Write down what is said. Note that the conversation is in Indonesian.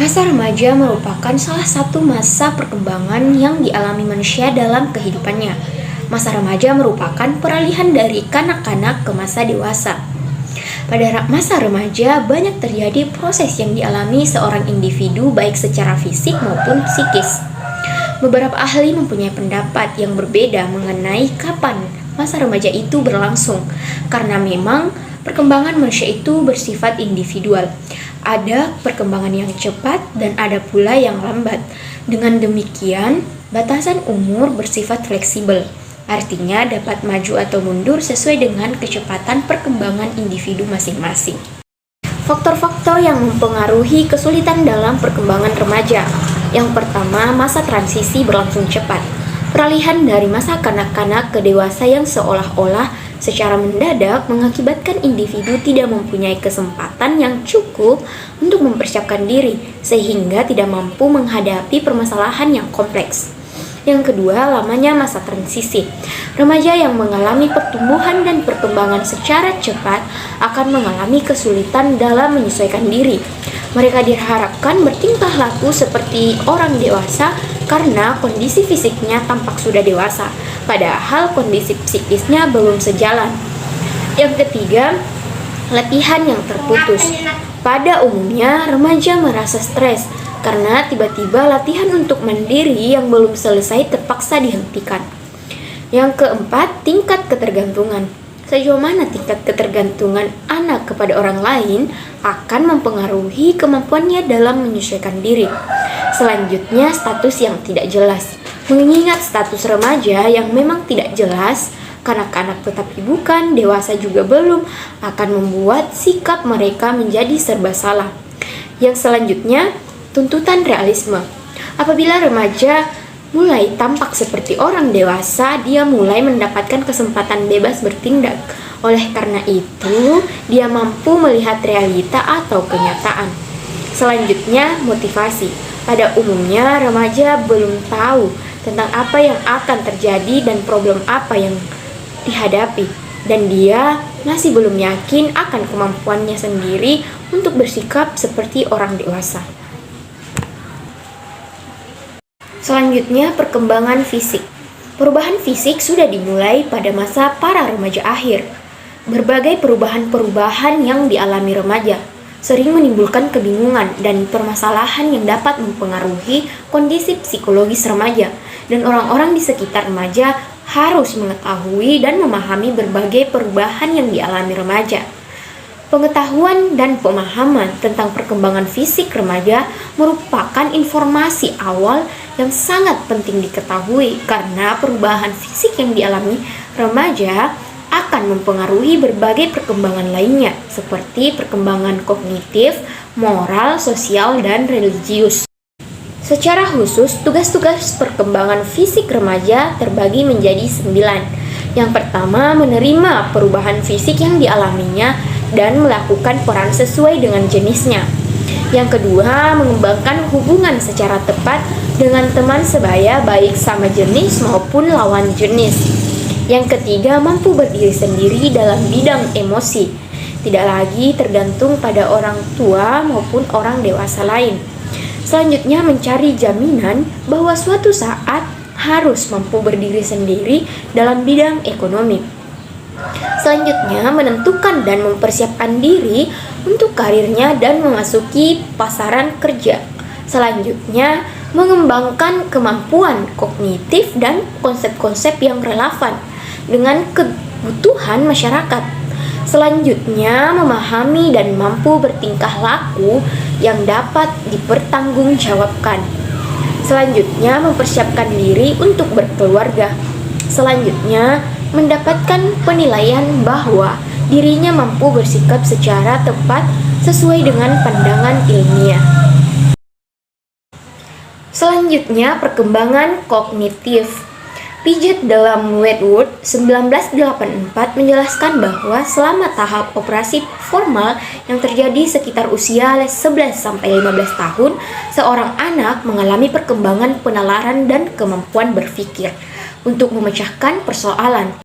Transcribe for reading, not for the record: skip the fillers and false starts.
Masa remaja merupakan salah satu masa perkembangan yang dialami manusia dalam kehidupannya. Masa remaja merupakan peralihan dari kanak-kanak ke masa dewasa. Pada masa remaja, banyak terjadi proses yang dialami seorang individu baik secara fisik maupun psikis. Beberapa ahli mempunyai pendapat yang berbeda mengenai kapan masa remaja itu berlangsung, karena memang perkembangan manusia itu bersifat individual. Ada perkembangan yang cepat dan ada pula yang lambat. Dengan demikian, batasan umur bersifat fleksibel. Artinya dapat maju atau mundur sesuai dengan kecepatan perkembangan individu masing-masing. Faktor-faktor yang mempengaruhi kesulitan dalam perkembangan remaja. Yang pertama, masa transisi berlangsung cepat. Peralihan dari masa kanak-kanak ke dewasa yang seolah-olah secara mendadak mengakibatkan individu tidak mempunyai kesempatan yang cukup untuk mempersiapkan diri, sehingga tidak mampu menghadapi permasalahan yang kompleks. Yang kedua, lamanya masa transisi. Remaja yang mengalami pertumbuhan dan perkembangan secara cepat akan mengalami kesulitan dalam menyesuaikan diri. Mereka diharapkan bertingkah laku seperti orang dewasa karena kondisi fisiknya tampak sudah dewasa, padahal kondisi psikisnya belum sejalan. Yang ketiga, latihan yang terputus. Pada umumnya, remaja merasa stres karena tiba-tiba latihan untuk mandiri yang belum selesai terpaksa dihentikan. Yang keempat, tingkat ketergantungan. Sejauh mana tingkat ketergantungan anak kepada orang lain akan mempengaruhi kemampuannya dalam menyesuaikan diri. Selanjutnya, status yang tidak jelas. Mengingat status remaja yang memang tidak jelas, kanak-kanak tetapi bukan, dewasa juga belum, akan membuat sikap mereka menjadi serba salah. Yang selanjutnya, tuntutan realisme. Apabila remaja mulai tampak seperti orang dewasa, dia mulai mendapatkan kesempatan bebas bertindak. Oleh karena itu, dia mampu melihat realita atau kenyataan. Selanjutnya, motivasi. Pada umumnya, remaja belum tahu tentang apa yang akan terjadi dan problem apa yang dihadapi, dan dia masih belum yakin akan kemampuannya sendiri untuk bersikap seperti orang dewasa. Selanjutnya, perkembangan fisik. Perubahan fisik sudah dimulai pada masa para remaja akhir. Berbagai perubahan-perubahan yang dialami remaja sering menimbulkan kebingungan dan permasalahan yang dapat mempengaruhi kondisi psikologis remaja, dan orang-orang di sekitar remaja harus mengetahui dan memahami berbagai perubahan yang dialami remaja. Pengetahuan dan pemahaman tentang perkembangan fisik remaja merupakan informasi awal yang sangat penting diketahui, karena perubahan fisik yang dialami remaja akan mempengaruhi berbagai perkembangan lainnya, seperti perkembangan kognitif, moral, sosial, dan religius. Secara khusus, tugas-tugas perkembangan fisik remaja terbagi menjadi 9. Yang pertama, menerima perubahan fisik yang dialaminya dan melakukan peran sesuai dengan jenisnya. Yang kedua, mengembangkan hubungan secara tepat dengan teman sebaya baik sama jenis maupun lawan jenis. Yang ketiga, mampu berdiri sendiri dalam bidang emosi, tidak lagi tergantung pada orang tua maupun orang dewasa lain. Selanjutnya, mencari jaminan bahwa suatu saat harus mampu berdiri sendiri dalam bidang ekonomi. Selanjutnya, menentukan dan mempersiapkan diri untuk karirnya dan memasuki pasaran kerja. Selanjutnya, mengembangkan kemampuan kognitif dan konsep-konsep yang relevan dengan kebutuhan masyarakat. Selanjutnya, memahami dan mampu bertingkah laku yang dapat dipertanggungjawabkan. Selanjutnya, mempersiapkan diri untuk berkeluarga. Selanjutnya, mendapatkan penilaian bahwa dirinya mampu bersikap secara tepat sesuai dengan pandangan ilmiah. Selanjutnya, perkembangan kognitif. Piaget dalam Wedgwood 1984 menjelaskan bahwa selama tahap operasi formal yang terjadi sekitar usia 11-15 tahun, seorang anak mengalami perkembangan penalaran dan kemampuan berpikir untuk memecahkan persoalan.